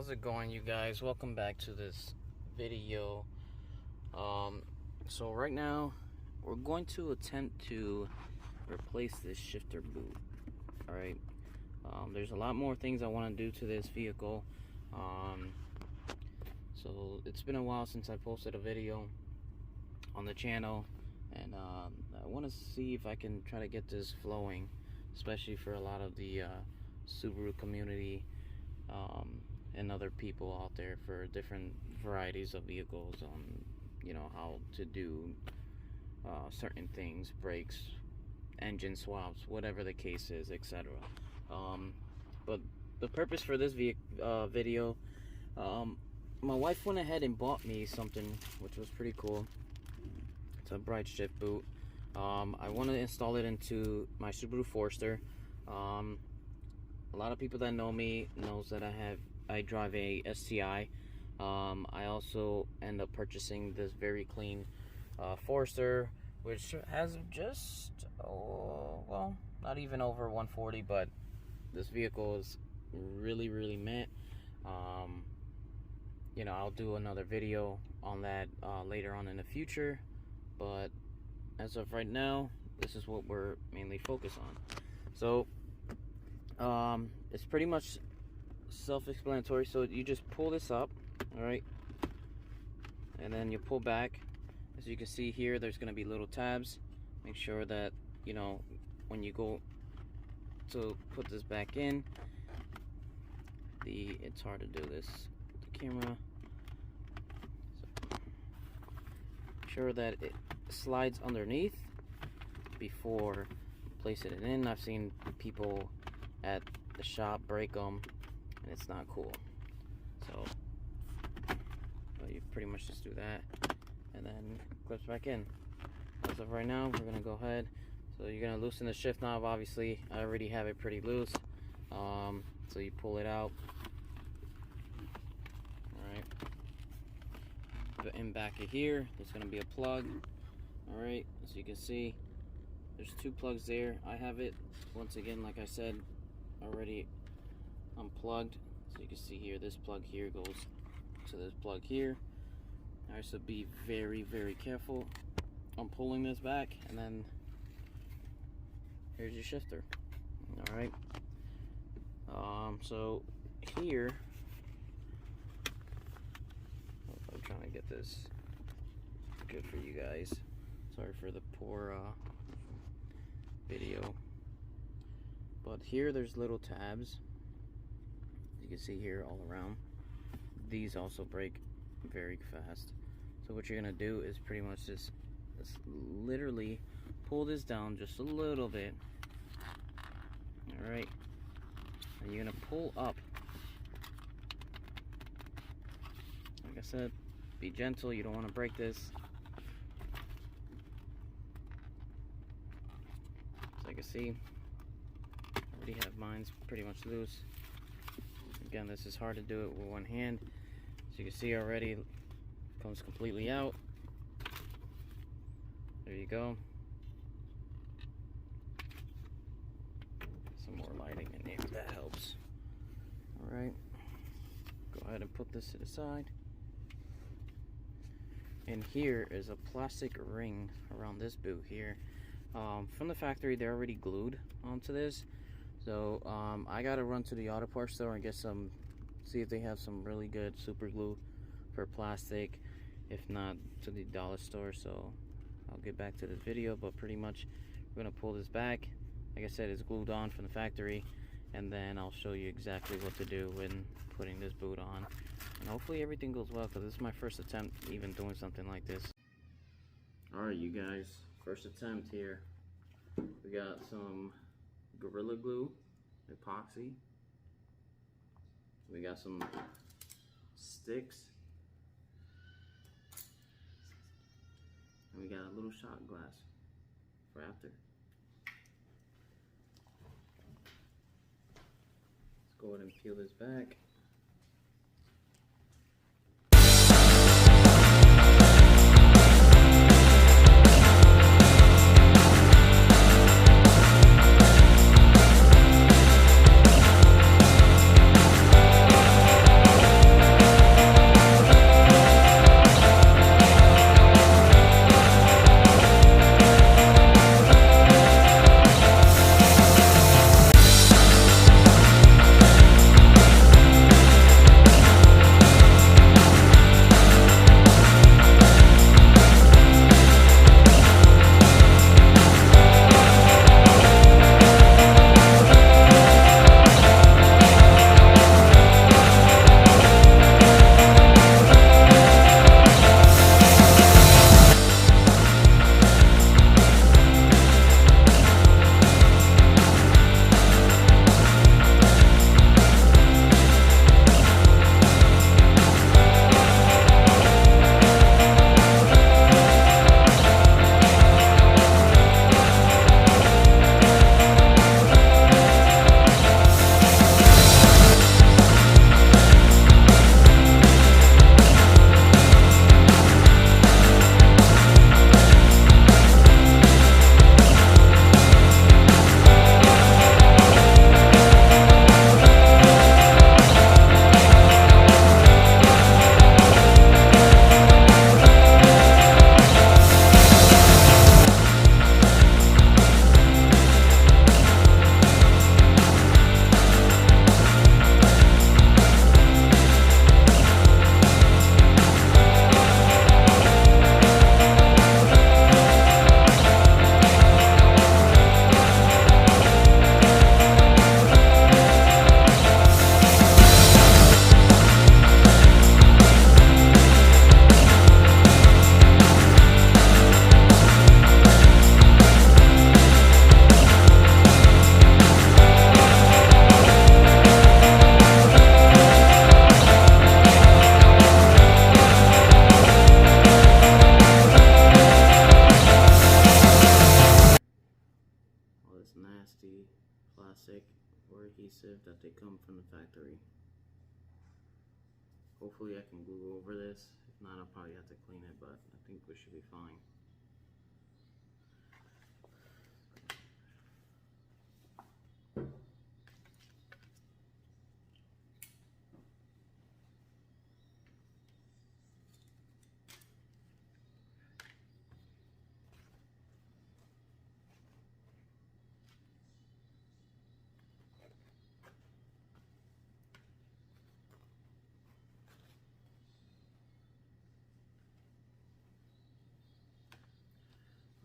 How's it going, you guys? Welcome back to this video. So right now we're going to attempt to replace this shifter boot. Alright, there's a lot more things I want to do to this vehicle. So it's been a while since I posted a video on the channel, and I want to see if I can try to get this flowing, especially for a lot of the Subaru community and other people out there for different varieties of vehicles on, you know, how to do certain things, brakes, engine swaps, whatever the case is, etc. But the purpose for this video, my wife went ahead and bought me something which was pretty cool. It's a bright shift boot. I want to install it into my Subaru Forester. A lot of people that know me knows that I drive a STI. I also end up purchasing this very clean Forester, which has just well, not even over 140, but this vehicle is really mint. You know, I'll do another video on that later on in the future, but as of right now, this is what we're mainly focused on. So it's pretty much self-explanatory. So you just pull this up, all right, and then you pull back. As you can see here, there's going to be little tabs. Make sure that, you know, when you go to put this back in, it's hard to do this with the camera. So make sure that it slides underneath before placing it in. I've seen people at the shop break them, and it's not cool. So you pretty much just do that, and then clips back in. As of right now, we're gonna go ahead. So you're gonna loosen the shift knob. Obviously, I already have it pretty loose. So you pull it out. All right. And back of here, there's gonna be a plug. All right. As you can see, there's two plugs there. I have it, once again, like I said, already unplugged. So you can see here, this plug here goes to this plug here. Alright, so be very careful on pulling this back, and then here's your shifter. Alright, so here, I'm trying to get this good for you guys. Sorry for the poor video. But here there's little tabs, you can see here, all around. These also break very fast. So what you're gonna do is pretty much just literally pull this down just a little bit. Alright, and you're gonna pull up. Like I said, be gentle, you don't want to break this. So you can see, I already have mine's pretty much loose. Again, this is hard to do it with one hand. So you can see already it comes completely out. There you go. Some more lighting in here, that helps. Alright, go ahead and put this to the side. And here is a plastic ring around this boot here. From the factory, they're already glued onto this. So I gotta run to the auto parts store and get some, see if they have some really good super glue for plastic. If not, to the dollar store. So I'll get back to this video, but pretty much we're gonna pull this back. Like I said, it's glued on from the factory, and then I'll show you exactly what to do when putting this boot on. And hopefully everything goes well, because this is my first attempt even doing something like this. Alright, you guys, first attempt here. We got some Gorilla Glue, epoxy. We got some sticks, and we got a little shot glass for after. Let's go ahead and peel this back. plastic or adhesive that they come from the factory. Hopefully I can glue over this. If not, I'll probably have to clean it, but I think we should be fine.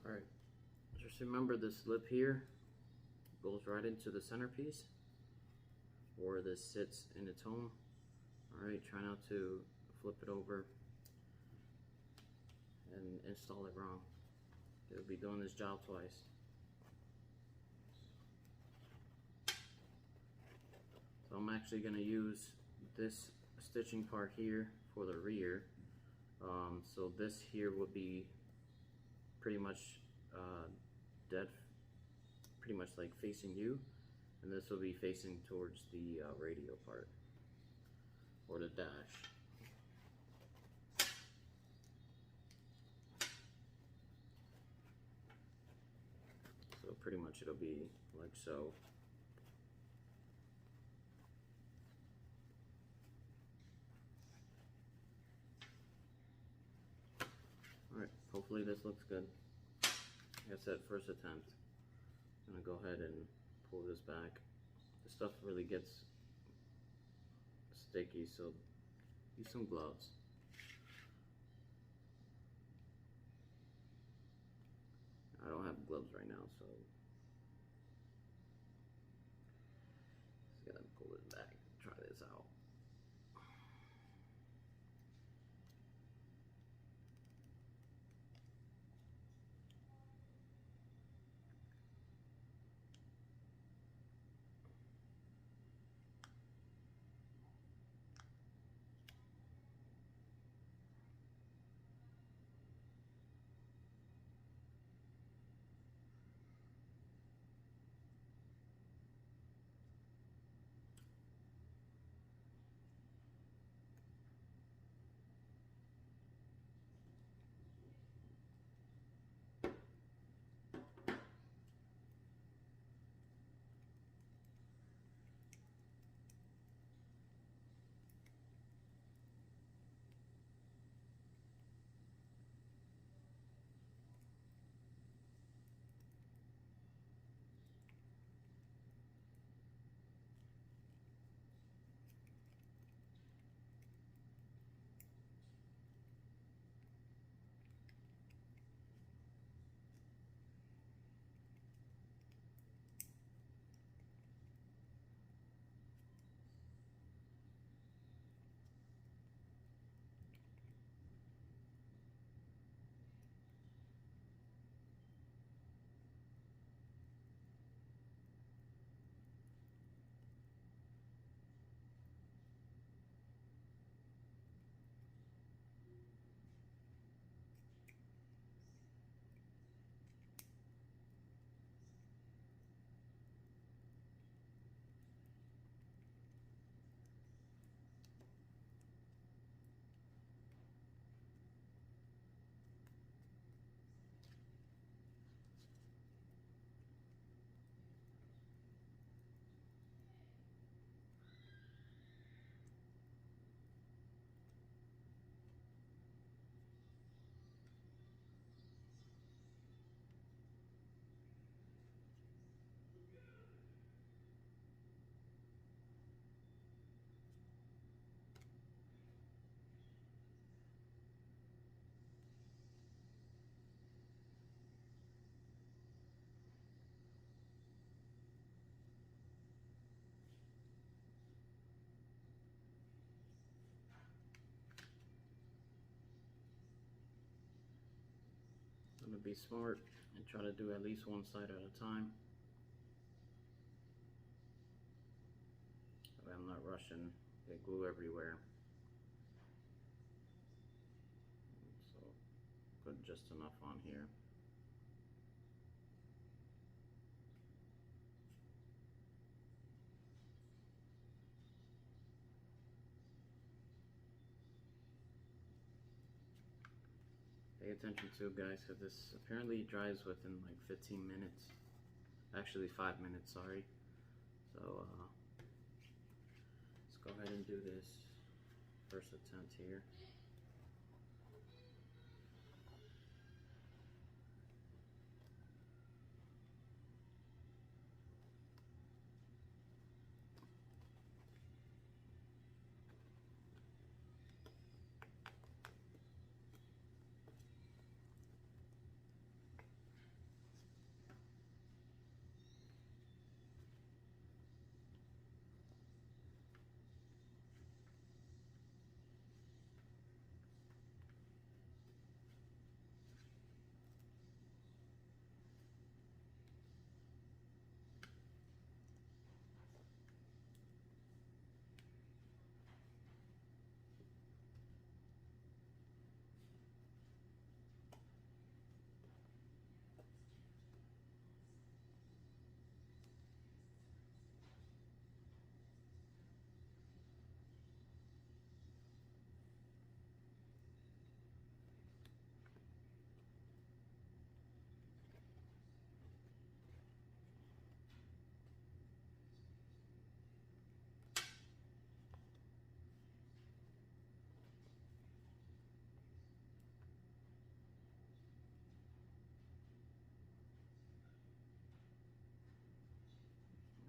Alright, just remember this lip here goes right into the centerpiece where this sits in its home. Alright, try not to flip it over and install it wrong. It'll be doing this job twice. So I'm actually going to use this stitching part here for the rear. So this here will be pretty much dead, pretty much like facing you, and this will be facing towards the radio part or the dash. So pretty much it'll be like so. Alright, hopefully this looks good. Like I said, first attempt. I'm gonna go ahead and pull this back. The stuff really gets sticky, so use some gloves. I don't have gloves right now, so just gotta pull this back and try this out. I'm gonna be smart and try to do at least one side at a time. That way I'm not rushing, get glue everywhere. So put just enough on here. pay attention to, guys, because this apparently dries within like 15 minutes. Actually 5 minutes, sorry. So let's go ahead and do this first attempt here.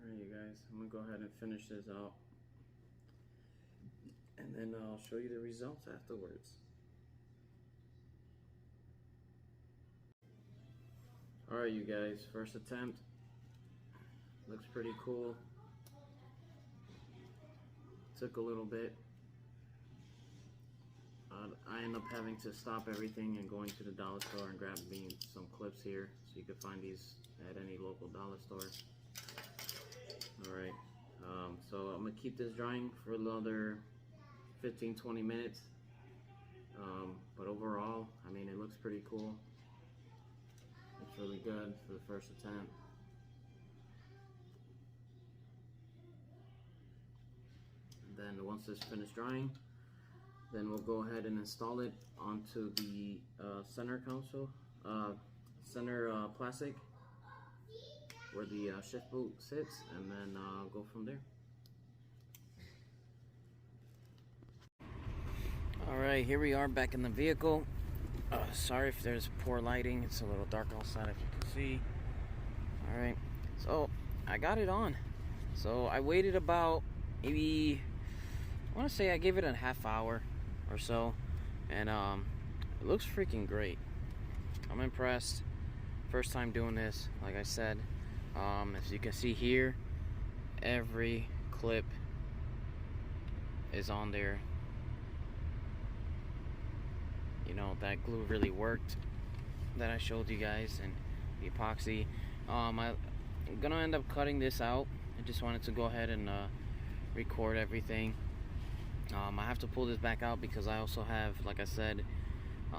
Alright, you guys, I'm gonna go ahead and finish this out, and then I'll show you the results afterwards. Alright, you guys, first attempt. Looks pretty cool. Took a little bit. I end up having to stop everything and going to the dollar store and grabbing some clips here, so you can find these at any local dollar store. Alright, so I'm going to keep this drying for another 15-20 minutes. But overall, I mean, it looks pretty cool. It's really good for the first attempt. And then once it's finished drying, then we'll go ahead and install it onto the center console, center plastic where the shift boot sits, and then go from there. Alright, here we are back in the vehicle. Sorry if there's poor lighting, it's a little dark outside if you can see. Alright, so I got it on. So I waited about maybe, I want to say I gave it a half hour or so, and it looks freaking great. I'm impressed. First time doing this, like I said. As you can see here, every clip is on there. You know, that glue really worked that I showed you guys, and the epoxy. I'm gonna end up cutting this out. I just wanted to go ahead and record everything. I have to pull this back out because I also have, like I said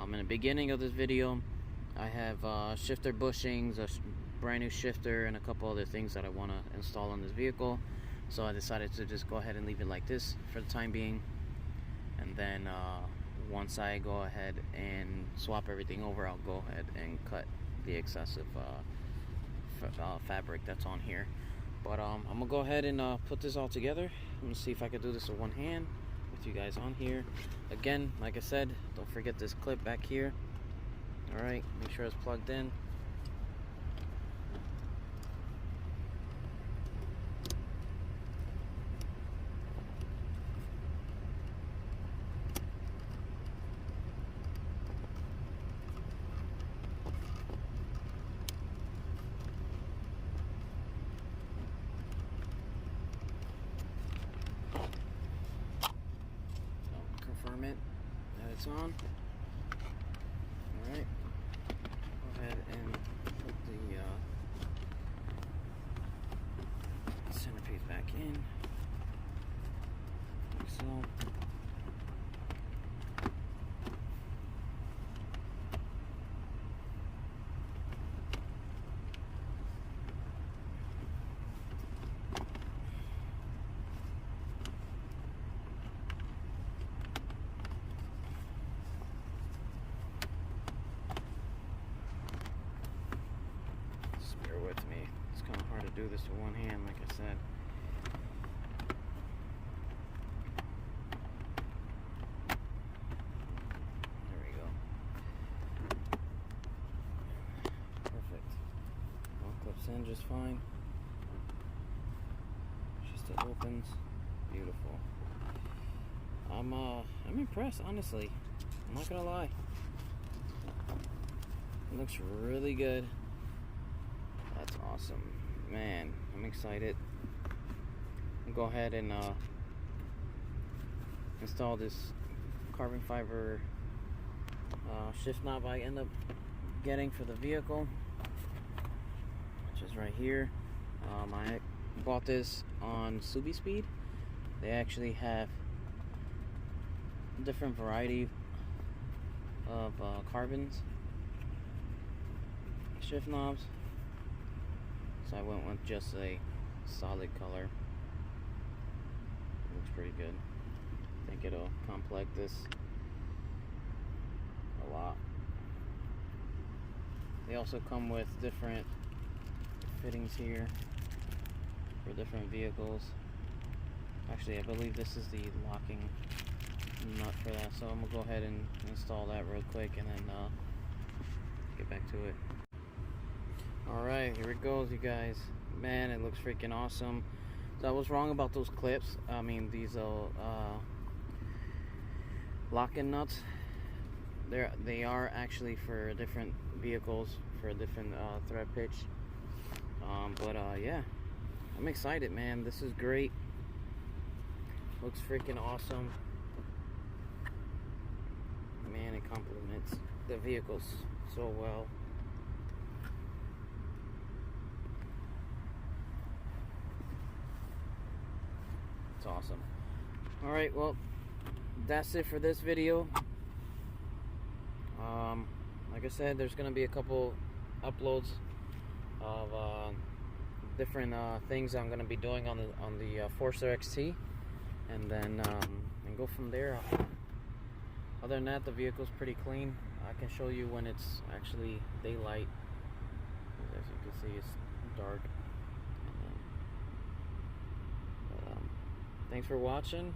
in the beginning of this video, I have shifter bushings, a brand new shifter, and a couple other things that I want to install on this vehicle. So I decided to just go ahead and leave it like this for the time being, and then once I go ahead and swap everything over, I'll go ahead and cut the excessive fabric that's on here. But I'm gonna go ahead and put this all together. I'm gonna see if I can do this with one hand with you guys on here. Again, like I said, don't forget this clip back here. Alright, make sure it's plugged in. Confirm it that it's on. Alright, go ahead and put the centerpiece back in, like so. Bear with me. It's kind of hard to do this with one hand, like I said. There we go. Perfect. All clips in just fine. Just it opens. Beautiful. I'm impressed, honestly. I'm not gonna lie. It looks really good. That's awesome. Man, I'm excited. I'll go ahead and install this carbon fiber shift knob I end up getting for the vehicle, which is right here. I bought this on Subi Speed. They actually have different variety of carbons shift knobs, so I went with just a solid color. Looks pretty good. I think it'll complement this a lot. They also come with different fittings here for different vehicles. Actually, I believe this is the locking nut for that, so I'm gonna go ahead and install that real quick and then get back to it. Alright, here it goes, you guys. Man, it looks freaking awesome. So I was wrong about those clips. I mean, these lock-in nuts. They are actually for different vehicles, for a different thread pitch. Yeah, I'm excited, man. This is great. Looks freaking awesome. Man, it complements the vehicles so well. It's awesome. Alright, well, that's it for this video. Like I said, there's gonna be a couple uploads of different things I'm gonna be doing on the Forester XT, and then and go from there. Other than that, the vehicle's pretty clean. I can show you when it's actually daylight. As you can see, it's dark. Thanks for watching,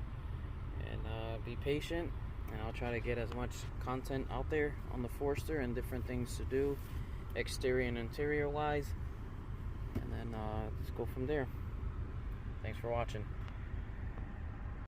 and be patient, and I'll try to get as much content out there on the Forester and different things to do, exterior and interior wise, and then just go from there. Thanks for watching.